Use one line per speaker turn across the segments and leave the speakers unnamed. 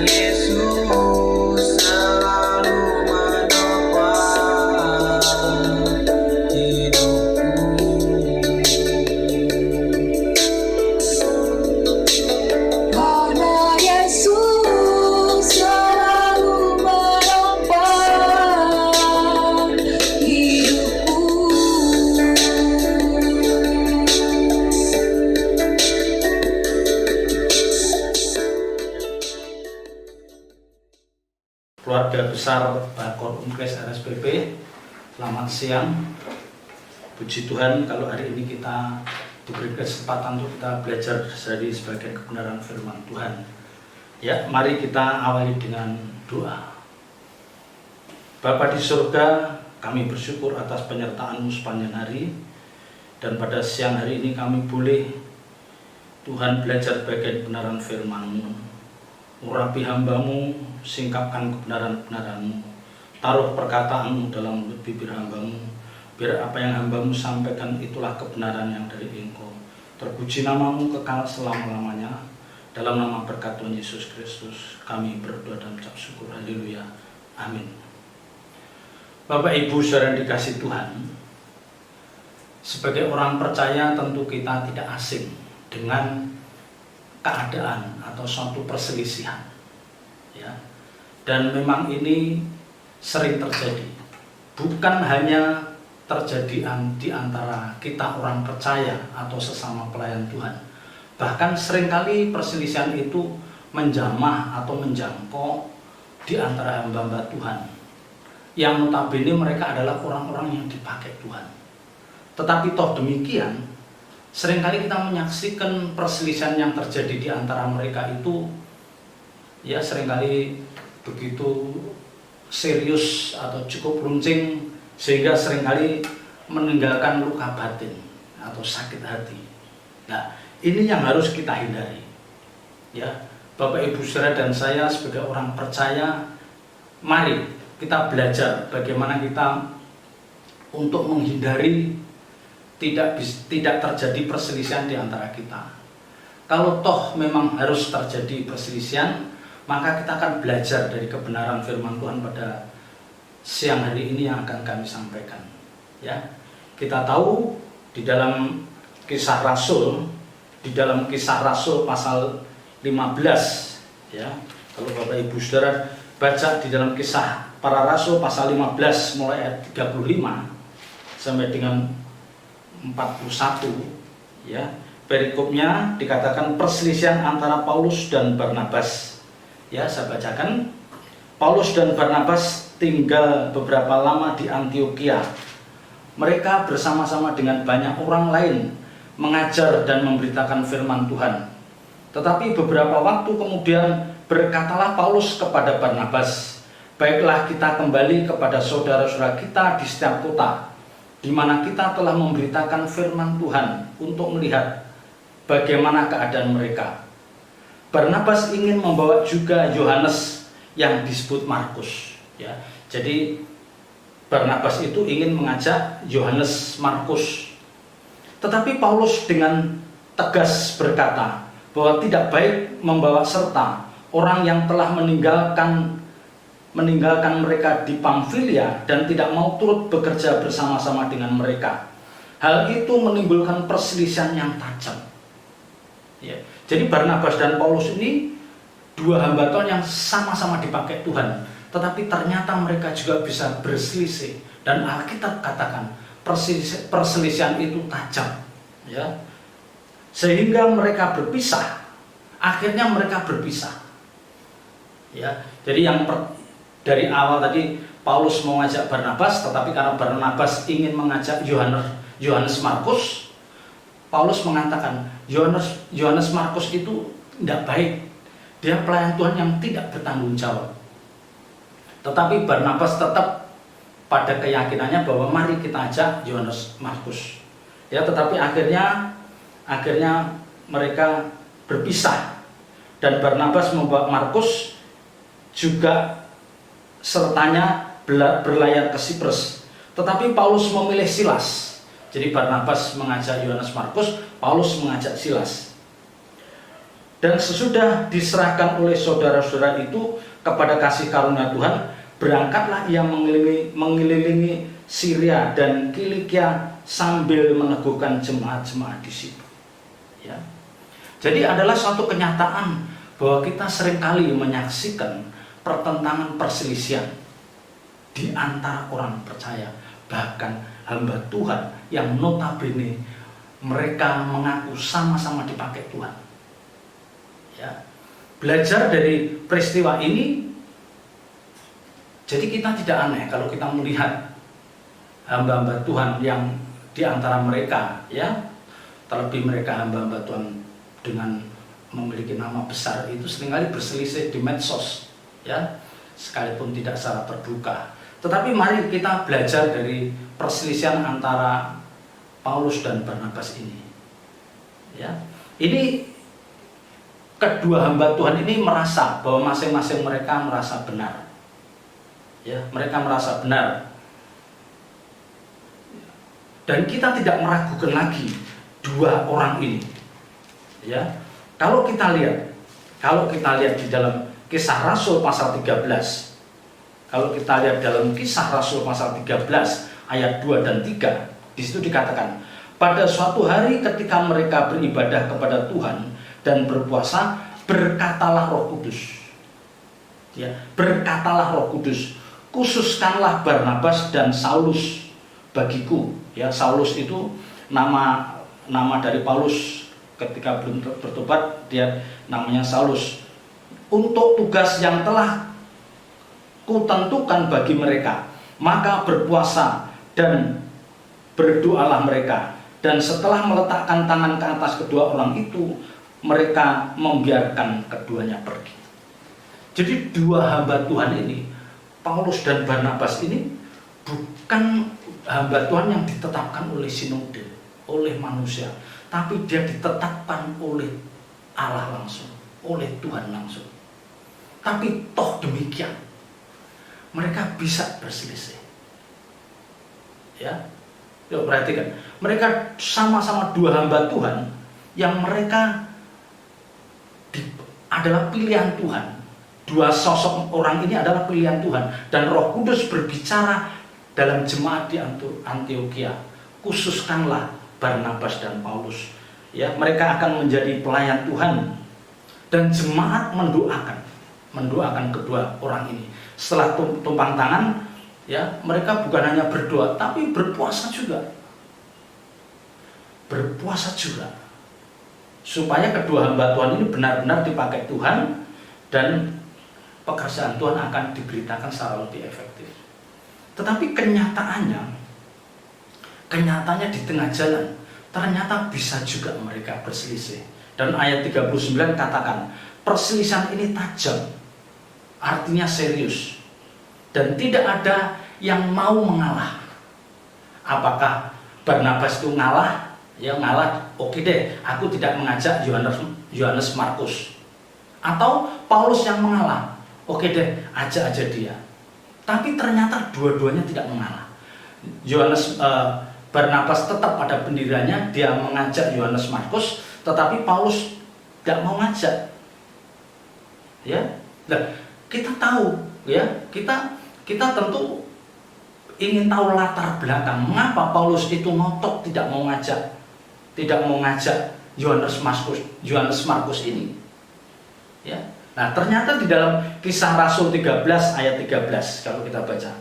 Yesus selalu menopang hidupku.
Karena Yesus selalu menopang hidupku.
Keluarga besar Bakor Umkes RSPP, selamat siang. Puji Tuhan kalau hari ini kita diberi kesempatan untuk kita belajar dari sebagian kebenaran firman Tuhan. Ya, mari kita awali dengan doa. Bapa di surga, kami bersyukur atas penyertaan-Mu sepanjang hari, dan pada siang hari ini kami boleh Tuhan belajar bagian kebenaran firman-Mu. Urapi hamba-Mu, singkapkan kebenaran-kebenaran-Mu, taruh perkataan-Mu dalam mulut bibir hamba-Mu, biar apa yang hamba-Mu sampaikan itulah kebenaran yang dari Engkau. Terpuji nama-Mu kekal selama-lamanya. Dalam nama berkat Tuhan Yesus Kristus kami berdoa dan mengucap syukur. Haleluya, amin. Bapak Ibu saudara yang dikasihi Tuhan, sebagai orang percaya tentu kita tidak asing dengan keadaan atau suatu perselisihan, ya. Dan memang ini sering terjadi, bukan hanya terjadi di antara kita orang percaya atau sesama pelayan Tuhan, bahkan seringkali perselisihan itu menjamah atau menjangkau di antara hamba-hamba Tuhan yang notabene mereka adalah orang-orang yang dipakai Tuhan. Tetapi toh demikian, seringkali kita menyaksikan perselisihan yang terjadi di antara mereka itu ya seringkali begitu serius atau cukup runcing sehingga seringkali meninggalkan luka batin atau sakit hati. Nah, ini yang harus kita hindari. Ya, Bapak Ibu Saudara dan saya sebagai orang percaya, mari kita belajar bagaimana kita untuk menghindari tidak terjadi perselisihan di antara kita. Kalau toh memang harus terjadi perselisihan, maka kita akan belajar dari kebenaran firman Tuhan pada siang hari ini yang akan kami sampaikan. Ya, kita tahu di dalam Kisah Rasul, pasal 15, ya. Kalau Bapak Ibu Saudara baca di dalam Kisah Para Rasul pasal 15 mulai ayat 35 sampai dengan 41, ya, perikopnya dikatakan perselisihan antara Paulus dan Barnabas. Ya, saya bacakan. Paulus dan Barnabas tinggal beberapa lama di Antiokhia. Mereka bersama-sama dengan banyak orang lain mengajar dan memberitakan firman Tuhan. Tetapi beberapa waktu kemudian berkatalah Paulus kepada Barnabas, "Baiklah, kita kembali kepada saudara-saudara kita di setiap kota, di mana kita telah memberitakan firman Tuhan untuk melihat bagaimana keadaan mereka." Barnabas ingin membawa juga Yohanes yang disebut Markus, ya. Jadi Barnabas itu ingin mengajak Yohanes Markus. Tetapi Paulus dengan tegas berkata bahwa tidak baik membawa serta orang yang telah meninggalkan mereka di Pamfilia dan tidak mau turut bekerja bersama-sama dengan mereka. Hal itu menimbulkan perselisihan yang tajam. Ya. Jadi Barnabas dan Paulus ini dua hamba Tuhan yang sama-sama dipakai Tuhan, tetapi ternyata mereka juga bisa berselisih, dan Alkitab katakan perselisihan itu tajam, ya. Sehingga mereka berpisah. Akhirnya mereka berpisah. Ya. Jadi dari awal tadi Paulus mau mengajak Barnabas, tetapi karena Barnabas ingin mengajak Yohanes Markus, Paulus mengatakan Yohanes Markus itu tidak baik. Dia pelayan Tuhan yang tidak bertanggung jawab. Tetapi Barnabas tetap pada keyakinannya bahwa mari kita ajak Yohanes Markus. Ya, tetapi akhirnya mereka berpisah, dan Barnabas membawa Markus juga sertanya berlayar ke Siprus. Tetapi Paulus memilih Silas. Jadi Barnabas mengajak Yohanes Markus, Paulus mengajak Silas. Dan sesudah diserahkan oleh saudara-saudara itu kepada kasih karunia Tuhan, berangkatlah ia mengelilingi Syria dan Kilikia sambil meneguhkan jemaat-jemaat di situ. Ya. Jadi adalah suatu kenyataan bahwa kita seringkali menyaksikan pertentangan perselisihan di antara orang percaya, bahkan hamba Tuhan yang notabene mereka mengaku sama-sama dipakai Tuhan. Ya. Belajar dari peristiwa ini, jadi kita tidak aneh kalau kita melihat hamba-hamba Tuhan yang di antara mereka, ya, terlebih mereka hamba-hamba Tuhan dengan memiliki nama besar itu seringkali berselisih di medsos, ya, sekalipun tidak secara terbuka. Tetapi mari kita belajar dari perselisihan antara Paulus dan Barnabas ini. Ya, ini kedua hamba Tuhan ini merasa bahwa masing-masing mereka merasa benar. Ya, mereka merasa benar. Dan kita tidak meragukan lagi dua orang ini. Ya. Kalau kita lihat di dalam Kisah Rasul pasal 13. Kalau kita lihat dalam Kisah Rasul pasal 13 ayat 2 dan 3, di situ dikatakan, pada suatu hari ketika mereka beribadah kepada Tuhan dan berpuasa, berkatalah Roh Kudus. Ya, berkatalah Roh Kudus, khususkanlah Barnabas dan Saulus bagiku. Ya, Saulus itu nama dari Paulus ketika belum bertobat, dia namanya Saulus. Untuk tugas yang telah kutentukan bagi mereka, maka berpuasa dan berdoalah mereka. Dan setelah meletakkan tangan ke atas kedua orang itu, mereka membiarkan keduanya pergi. Jadi dua hamba Tuhan ini, Paulus dan Barnabas ini, bukan hamba Tuhan yang ditetapkan oleh sinode, oleh manusia, tapi dia ditetapkan oleh Allah langsung, oleh Tuhan langsung. Tapi toh demikian, mereka bisa berselisih. Ya, yuk perhatikan, mereka sama-sama dua hamba Tuhan yang mereka adalah pilihan Tuhan. Dua sosok orang ini adalah pilihan Tuhan, dan Roh Kudus berbicara dalam jemaat di Antioquia, khususkanlah Barnabas dan Paulus. Ya, mereka akan menjadi pelayan Tuhan, dan jemaat mendoakan kedua orang ini. Setelah tumpang tangan, ya, mereka bukan hanya berdoa, tapi berpuasa juga. Berpuasa juga, supaya kedua hamba Tuhan ini benar-benar dipakai Tuhan, dan pekerjaan Tuhan akan diberitakan secara lebih efektif. Tetapi kenyataannya di tengah jalan, ternyata bisa juga mereka berselisih. Dan ayat 39 katakan, perselisihan ini tajam, artinya serius, dan tidak ada yang mau mengalah. Apakah Barnabas itu ngalah? Ya ngalah, oke deh, aku tidak mengajak Yohanes Markus. Atau Paulus yang mengalah, oke deh, ajak aja dia. Tapi ternyata dua-duanya tidak mengalah. Barnabas tetap pada pendiriannya, dia mengajak Yohanes Markus, tetapi Paulus tidak mau ngajak. Ya, nah, kita tahu, ya, kita tentu ingin tahu latar belakang mengapa Paulus itu ngotot tidak mau ngajak Yohanes Markus ini. Ya. Nah, ternyata di dalam Kisah Rasul 13 ayat 13, kalau kita baca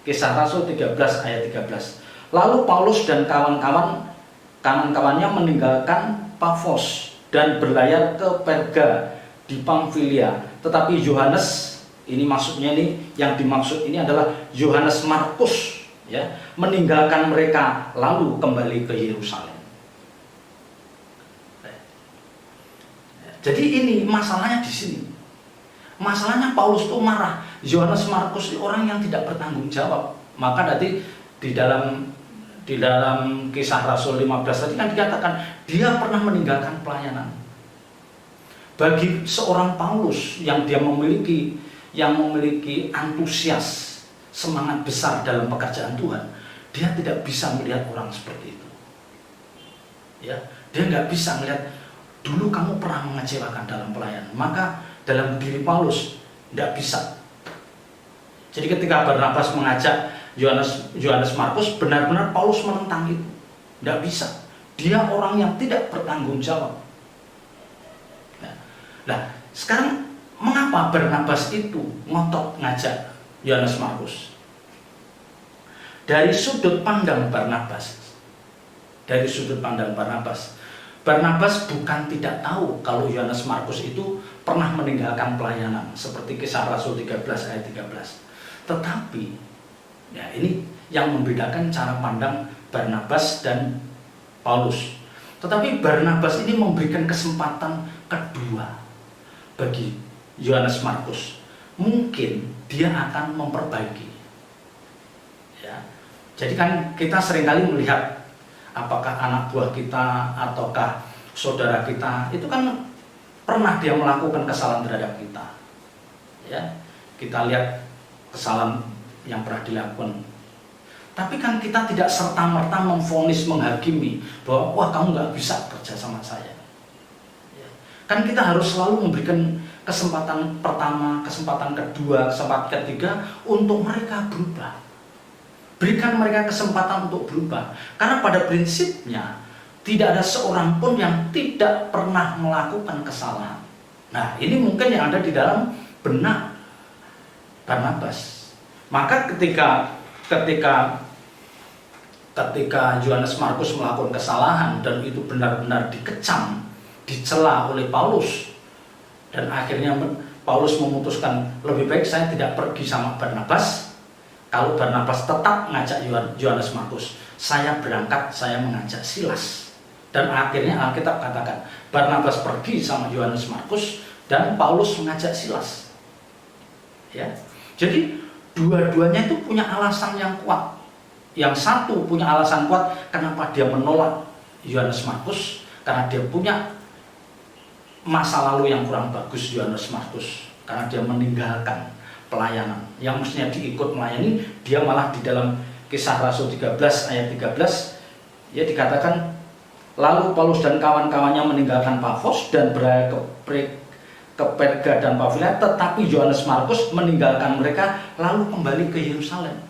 Kisah Rasul 13 ayat 13, lalu Paulus dan kawan-kawannya meninggalkan Pafos dan berlayar ke Perga di Pamfilia. Tetapi Yohanes, ini maksudnya ini, yang dimaksud ini adalah Yohanes Markus, ya, meninggalkan mereka lalu kembali ke Yerusalem. Jadi ini masalahnya di sini. Masalahnya Paulus itu marah. Yohanes Markus itu orang yang tidak bertanggung jawab. Maka tadi di dalam Kisah Rasul 15 tadi kan dikatakan dia pernah meninggalkan pelayanan. Bagi seorang Paulus yang dia memiliki antusias, semangat besar dalam pekerjaan Tuhan, dia tidak bisa melihat orang seperti itu. Ya, dia nggak bisa melihat dulu kamu pernah mengecewakan dalam pelayanan, maka dalam diri Paulus tidak bisa. Jadi ketika Barnabas mengajak Yohanes Markus, benar-benar Paulus menentang itu. Tidak bisa. Dia orang yang tidak bertanggung jawab. Nah, sekarang mengapa Barnabas itu ngotot ngajak Yohanes Markus? Dari sudut pandang Barnabas, Barnabas bukan tidak tahu kalau Yohanes Markus itu pernah meninggalkan pelayanan, seperti Kisah Rasul 13 ayat 13. Tetapi ya, ini yang membedakan cara pandang Barnabas dan Paulus. Tetapi Barnabas ini memberikan kesempatan kedua bagi Yohanes Markus. Mungkin dia akan memperbaiki. Ya. Jadi kan kita seringkali melihat apakah anak buah kita ataukah saudara kita itu kan pernah dia melakukan kesalahan terhadap kita. Ya. Kita lihat kesalahan yang pernah dilakukan. Tapi kan kita tidak serta-merta memvonis, menghakimi bahwa wah kamu nggak bisa kerja sama saya. Ya. Kan kita harus selalu memberikan kesempatan pertama, kesempatan kedua, kesempatan ketiga untuk mereka berubah. Berikan mereka kesempatan untuk berubah. Karena pada prinsipnya tidak ada seorang pun yang tidak pernah melakukan kesalahan. Nah, ini mungkin yang ada di dalam benak Barnabas. Maka ketika Yohanes Markus melakukan kesalahan dan itu benar-benar dikecam, dicela oleh Paulus, dan akhirnya Paulus memutuskan lebih baik saya tidak pergi sama Barnabas. Kalau Barnabas tetap ngajak Yohanes Markus, saya berangkat, saya mengajak Silas. Dan akhirnya Alkitab katakan Barnabas pergi sama Yohanes Markus dan Paulus mengajak Silas. Ya. Jadi dua-duanya itu punya alasan yang kuat. Yang satu punya alasan kuat kenapa dia menolak Yohanes Markus, karena dia punya masa lalu yang kurang bagus. Yohanes Markus karena dia meninggalkan pelayanan yang mestinya diikut melayani, dia malah di dalam Kisah Rasul 13 ayat 13 ya dikatakan, lalu Paulus dan kawan-kawannya meninggalkan Pafos dan berada ke Perga dan Pamfilia, tetapi Yohanes Markus meninggalkan mereka lalu kembali ke Yerusalem.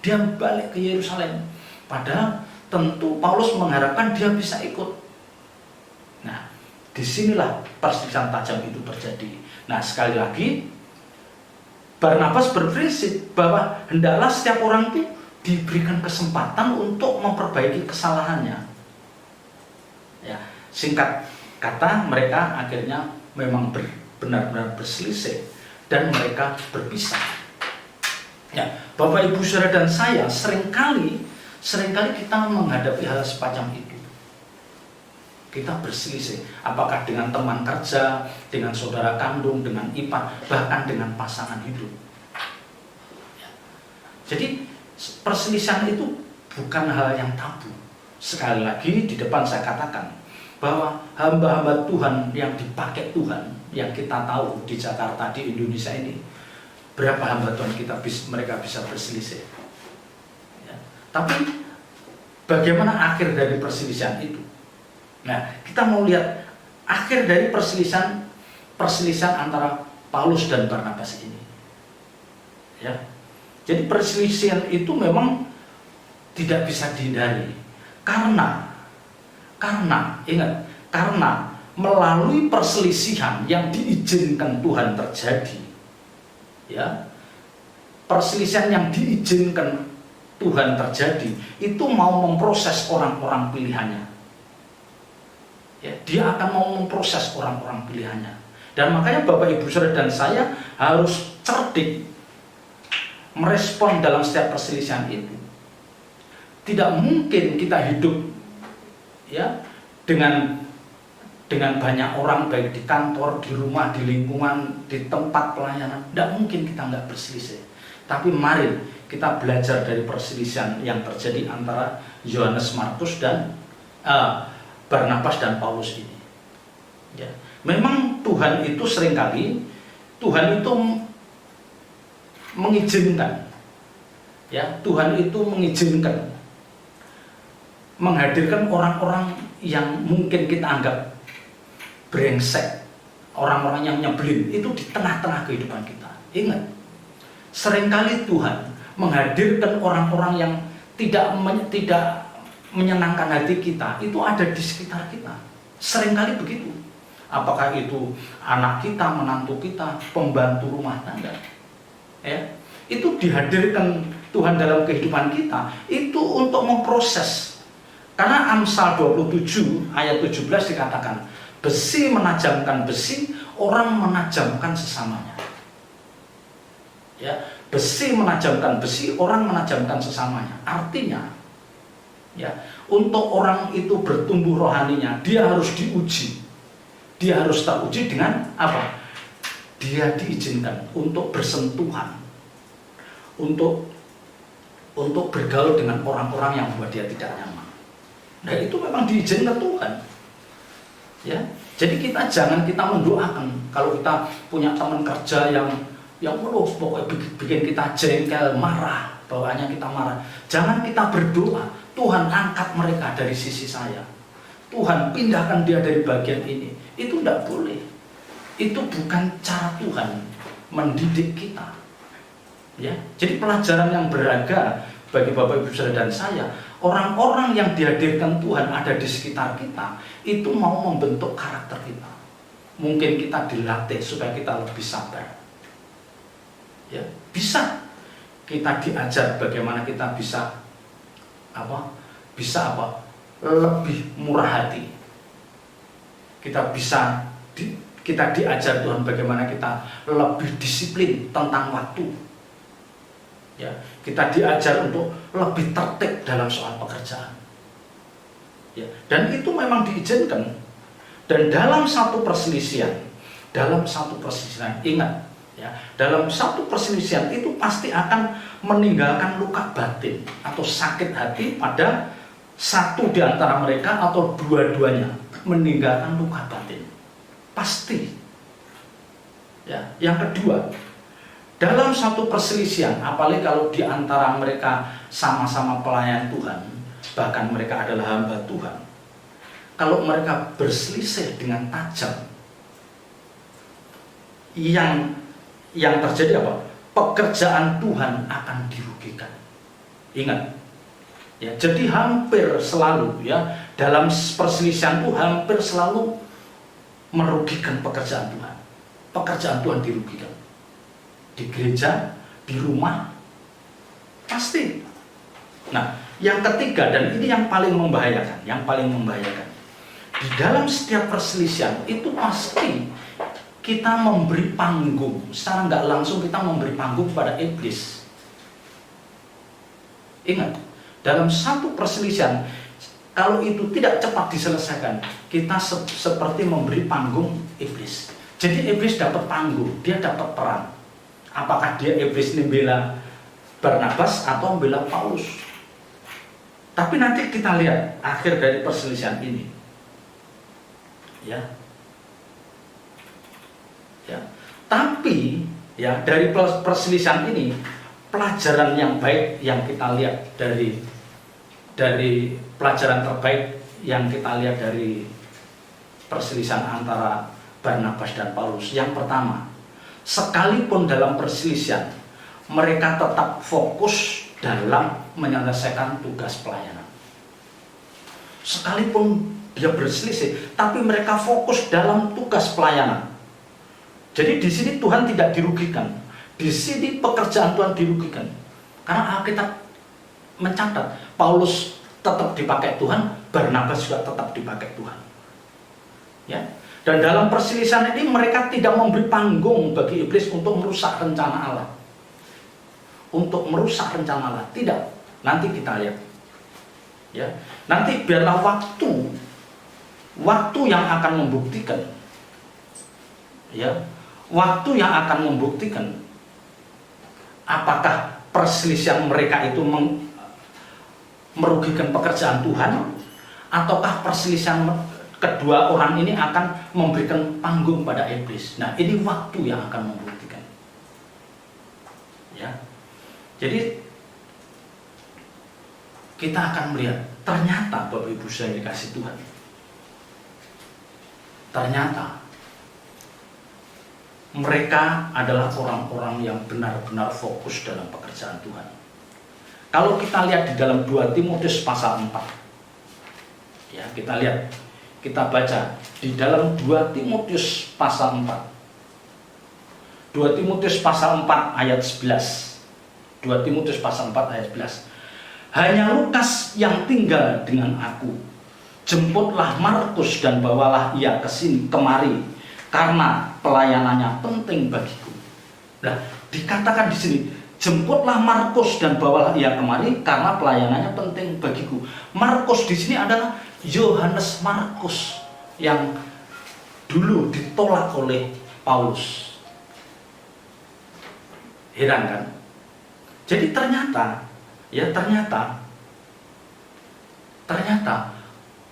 Dia balik ke Yerusalem. Padahal tentu Paulus mengharapkan dia bisa ikut. Nah, disinilah perselisihan tajam itu terjadi. Nah, sekali lagi Barnabas berprinsip bahwa hendaklah setiap orang itu diberikan kesempatan untuk memperbaiki kesalahannya. Ya, singkat kata mereka akhirnya memang benar-benar berselisih dan mereka berpisah. Ya, Bapak Ibu Saudara dan saya seringkali kita menghadapi hal semacam itu. Kita berselisih, apakah dengan teman kerja, dengan saudara kandung, dengan ipar, bahkan dengan pasangan hidup. Ya. Jadi perselisihan itu bukan hal yang tabu. Sekali lagi di depan saya katakan bahwa hamba-hamba Tuhan yang dipakai Tuhan, yang kita tahu di Jakarta, di Indonesia ini, berapa hamba Tuhan mereka bisa berselisih. Ya. Tapi bagaimana akhir dari perselisihan itu? Nah, kita mau lihat akhir dari perselisihan antara Paulus dan Barnabas ini. Ya. Jadi perselisihan itu memang tidak bisa dihindari. Karena melalui perselisihan yang diizinkan Tuhan terjadi, ya, perselisihan yang diizinkan Tuhan terjadi itu mau memproses orang-orang pilihannya. Ya, dia akan mau memproses orang-orang pilihannya. Dan makanya Bapak Ibu Saudara dan saya harus cerdik merespon dalam setiap perselisihan itu. Tidak mungkin kita hidup ya dengan banyak orang, baik di kantor, di rumah, di lingkungan, di tempat pelayanan. Tidak mungkin kita nggak berselisih. Tapi mari kita belajar dari perselisihan yang terjadi antara Yohanes Markus dan Barnabas dan Paulus ini. Ya. Memang Tuhan itu seringkali mengizinkan, ya, Tuhan itu mengizinkan menghadirkan orang-orang yang mungkin kita anggap brengsek, orang-orang yang nyebelin itu di tengah-tengah kehidupan kita. Ingat, seringkali Tuhan menghadirkan orang-orang yang tidak menyenangkan hati kita, itu ada di sekitar kita. Seringkali begitu. Apakah itu anak kita, menantu kita, pembantu rumah tangga, ya, itu dihadirkan Tuhan dalam kehidupan kita, itu untuk memproses. Karena Amsal 27 ayat 17 dikatakan, besi menajamkan besi, orang menajamkan sesamanya. Ya, besi menajamkan besi, orang menajamkan sesamanya. Artinya, ya, untuk orang itu bertumbuh rohaninya, dia harus diuji. Dia harus teruji dengan apa? Dia diizinkan untuk bersentuhan, untuk bergaul dengan orang-orang yang membuat dia tidak nyaman. Nah, itu memang diizinkan Tuhan. Ya, jadi jangan kita mendoakan kalau kita punya teman kerja yang pokoknya bikin kita jengkel, marah, bawaannya kita marah. Jangan kita berdoa, Tuhan angkat mereka dari sisi saya. Tuhan pindahkan dia dari bagian ini. Itu tidak boleh. Itu bukan cara Tuhan mendidik kita. Ya, jadi pelajaran yang berharga bagi Bapak Ibu Saudara dan saya, orang-orang yang dihadirkan Tuhan ada di sekitar kita, itu mau membentuk karakter kita. Mungkin kita dilatih supaya kita lebih sabar. Ya, bisa kita diajar bagaimana kita bisa lebih murah hati. Kita diajar Tuhan bagaimana kita lebih disiplin tentang waktu. Ya, kita diajar untuk lebih tertib dalam soal pekerjaan. Ya, dan itu memang diizinkan. Dan dalam satu perselisihan, ingat, ya, dalam satu perselisihan itu pasti akan meninggalkan luka batin atau sakit hati pada satu di antara mereka atau dua-duanya, meninggalkan luka batin. Pasti. Ya, yang kedua, dalam satu perselisihan, apalagi kalau di antara mereka sama-sama pelayan Tuhan, bahkan mereka adalah hamba Tuhan, kalau mereka berselisih dengan tajam, yang terjadi apa? Pekerjaan Tuhan akan dirugikan. Ingat, ya, jadi hampir selalu, ya, dalam perselisihan itu hampir selalu merugikan pekerjaan Tuhan. Pekerjaan Tuhan dirugikan. Di gereja, di rumah, pasti. Nah, yang ketiga, dan ini yang paling membahayakan, di dalam setiap perselisihan itu pasti kita memberi panggung, secara nggak langsung kita memberi panggung pada iblis. Ingat, dalam satu perselisihan, kalau itu tidak cepat diselesaikan, kita seperti memberi panggung iblis. Jadi iblis dapat panggung, dia dapat peran. Apakah dia iblis ini membela Barnabas atau membela Paulus? Tapi nanti kita lihat akhir dari perselisihan ini. Ya. Ya. Tapi ya, dari perselisihan ini, pelajaran yang baik yang kita lihat dari pelajaran terbaik yang kita lihat dari perselisihan antara Barnabas dan Paulus. Yang pertama, sekalipun dalam perselisihan, mereka tetap fokus dalam menyelesaikan tugas pelayanan. Sekalipun dia berselisih, tapi mereka fokus dalam tugas pelayanan. Jadi di sini Tuhan tidak dirugikan. Di sini pekerjaan Tuhan dirugikan. Karena Alkitab mencatat, Paulus tetap dipakai Tuhan, Barnabas juga tetap dipakai Tuhan. Ya. Dan dalam perselisihan ini mereka tidak memberi panggung bagi iblis untuk merusak rencana Allah. Untuk merusak rencana Allah, tidak. Nanti kita lihat. Ya. Nanti biarlah waktu yang akan membuktikan. Ya. Waktu yang akan membuktikan apakah perselisihan mereka itu merugikan pekerjaan Tuhan, ataukah perselisihan kedua orang ini akan memberikan panggung pada iblis. Nah, ini waktu yang akan membuktikan. Ya. Jadi kita akan melihat ternyata Bapak Ibu saya dikasih Tuhan. ternyata mereka adalah orang-orang yang benar-benar fokus dalam pekerjaan Tuhan. Kalau kita lihat di dalam 2 Timotius pasal 4, ya kita lihat, kita baca di dalam 2 Timotius pasal 4. 2 Timotius pasal 4 ayat 11. 2 Timotius pasal 4 ayat 11. Hanya Lukas yang tinggal dengan aku. Jemputlah Markus dan bawalah ia kemari, karena pelayanannya penting bagiku. Nah, dikatakan di sini, jemputlah Markus dan bawalah ia kemari, karena pelayanannya penting bagiku. Markus di sini adalah Yohanes Markus yang dulu ditolak oleh Paulus. Heran kan? Jadi ternyata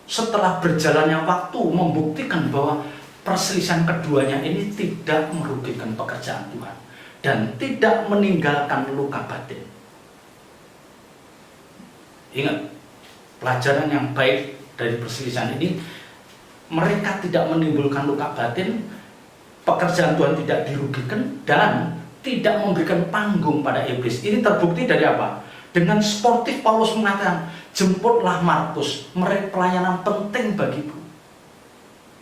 setelah berjalannya waktu membuktikan bahwa perselisihan keduanya ini tidak merugikan pekerjaan Tuhan dan tidak meninggalkan luka batin. Ingat, pelajaran yang baik dari perselisihan ini, mereka tidak menimbulkan luka batin, pekerjaan Tuhan tidak dirugikan, dan tidak memberikan panggung pada iblis. Ini terbukti dari apa? Dengan sportif Paulus mengatakan, jemputlah Markus, mereka pelayanan penting bagiku.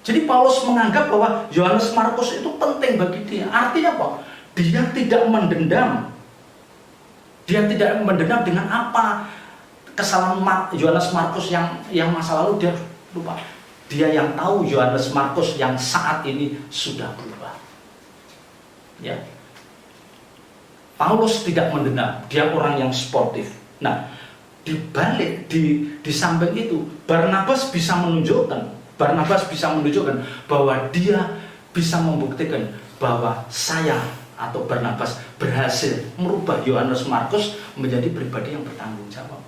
Jadi Paulus menganggap bahwa Yohanes Markus itu penting bagi dia. Artinya apa? Dia tidak mendendam. Dia tidak mendendam dengan apa kesalahan Yohanes Markus yang masa lalu dia lupa. Dia yang tahu Yohanes Markus yang saat ini sudah berubah. Ya. Paulus tidak mendendam, dia orang yang sportif. Nah, di samping itu Barnabas bisa menunjukkan bahwa dia bisa membuktikan bahwa saya atau Barnabas berhasil merubah Yohanes Markus menjadi pribadi yang bertanggung jawab.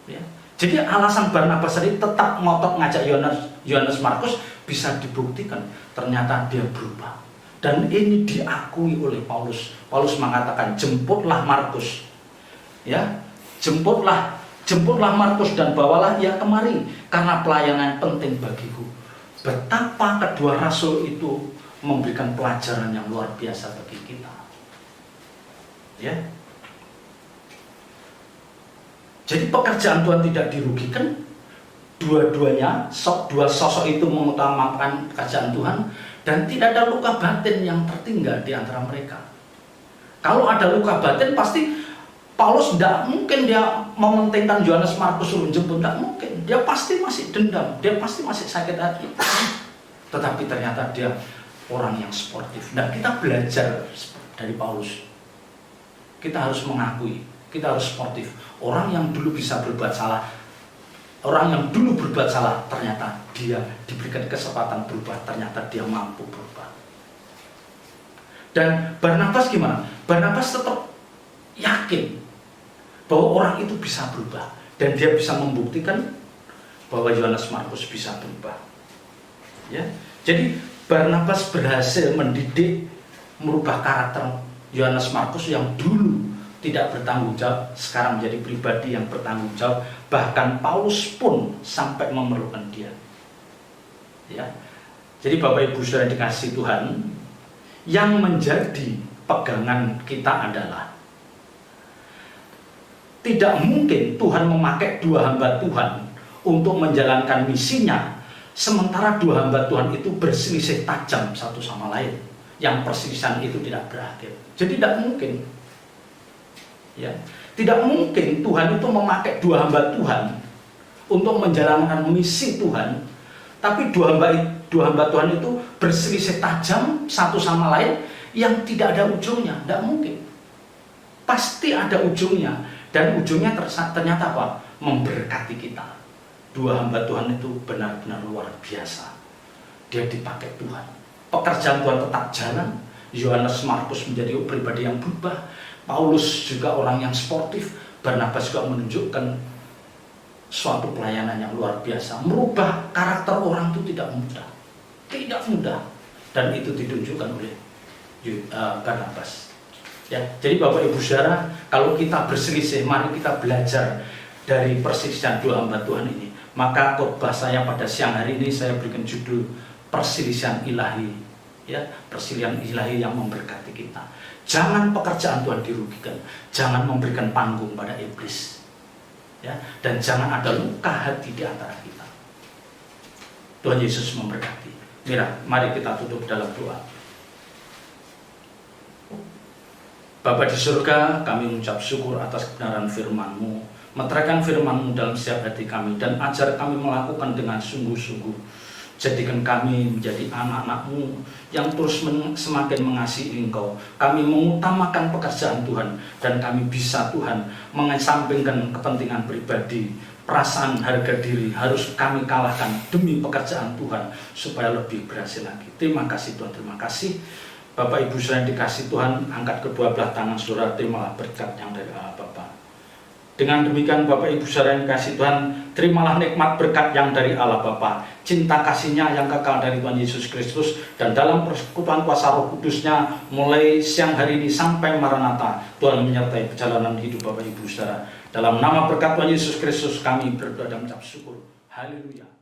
Ya. Jadi alasan Barnabas tadi tetap ngotot ngajak Yohanes Markus bisa dibuktikan ternyata dia berubah. Dan ini diakui oleh Paulus. Paulus mengatakan, jemputlah Markus. Ya, jemputlah Markus dan bawalah ia kemari, karena pelayanan penting bagiku. Betapa kedua rasul itu memberikan pelajaran yang luar biasa bagi kita. Ya. Jadi pekerjaan Tuhan tidak dirugikan. Dua-duanya, dua sosok itu mengutamakan pekerjaan Tuhan, dan tidak ada luka batin yang tertinggal di antara mereka. Kalau ada luka batin, pasti Paulus tidak mungkin dia mementingkan Yohanes Markus suruh jemput, tidak mungkin. Dia pasti masih dendam, dia pasti masih sakit hati. Tetapi ternyata dia orang yang sportif. Dan kita belajar dari Paulus. Kita harus mengakui, kita harus sportif. Orang yang dulu bisa berbuat salah, ternyata dia diberikan kesempatan berubah, ternyata dia mampu berubah. Dan Barnabas gimana? Barnabas tetap yakin bahwa orang itu bisa berubah, dan dia bisa membuktikan bahwa Yohanes Markus bisa berubah. Ya, jadi Barnabas berhasil mendidik, merubah karakter Yohanes Markus yang dulu tidak bertanggung jawab, sekarang menjadi pribadi yang bertanggung jawab. Bahkan Paulus pun sampai memerlukan dia. Ya. Jadi Bapak Ibu Saudara dikasihi Tuhan, yang menjadi pegangan kita adalah tidak mungkin Tuhan memakai dua hamba Tuhan untuk menjalankan misinya, sementara dua hamba Tuhan itu berselisih tajam satu sama lain, yang perselisihan itu tidak berakhir. Jadi tidak mungkin. Ya, tidak mungkin Tuhan itu memakai dua hamba Tuhan untuk menjalankan misi Tuhan, tapi dua hamba Tuhan itu berselisih tajam satu sama lain yang tidak ada ujungnya. Tidak mungkin. Pasti ada ujungnya, dan ujungnya ternyata apa? Memberkati kita. Dua hamba Tuhan itu benar-benar luar biasa. Dia dipakai Tuhan. Pekerjaan Tuhan tetap jalan. Yohanes Markus menjadi pribadi yang berubah. Paulus juga orang yang sportif. Barnabas juga menunjukkan suatu pelayanan yang luar biasa. Merubah karakter orang itu tidak mudah. Tidak mudah. Dan itu ditunjukkan oleh Barnabas. Ya, jadi Bapak Ibu Saudara, kalau kita berselisih, mari kita belajar dari perselisihan dua hamba Tuhan ini. Maka khotbah saya pada siang hari ini saya berikan judul perselisihan ilahi, ya, perselisihan ilahi yang memberkati kita. Jangan pekerjaan Tuhan dirugikan, jangan memberikan panggung pada iblis, ya, dan jangan ada luka hati di antara kita. Tuhan Yesus memberkati. Mari kita tutup dalam doa. Bapa di surga, kami mengucap syukur atas kebenaran firman-Mu. Meteraikan firman-Mu dalam setiap hati kami dan ajar kami melakukan dengan sungguh-sungguh. Jadikan kami menjadi anak-anak-Mu yang terus semakin mengasihi Engkau. Kami mengutamakan pekerjaan Tuhan dan kami bisa Tuhan mengesampingkan kepentingan pribadi, perasaan harga diri harus kami kalahkan demi pekerjaan Tuhan supaya lebih berhasil lagi. Terima kasih Tuhan, terima kasih. Bapak Ibu saudara yang dikasih Tuhan, angkat kedua belah tangan saudara, terimalah berkat yang dari Allah Bapa. Dengan demikian Bapak Ibu saudara yang dikasih Tuhan, terimalah nikmat berkat yang dari Allah Bapa, cinta kasihnya yang kekal dari Tuhan Yesus Kristus, dan dalam persekutuan kuasa Roh Kudusnya mulai siang hari ini sampai Maranatha, Tuhan menyertai perjalanan hidup Bapak Ibu saudara. Dalam nama berkat Tuhan Yesus Kristus kami berdoa dan mengucap syukur. Haleluya.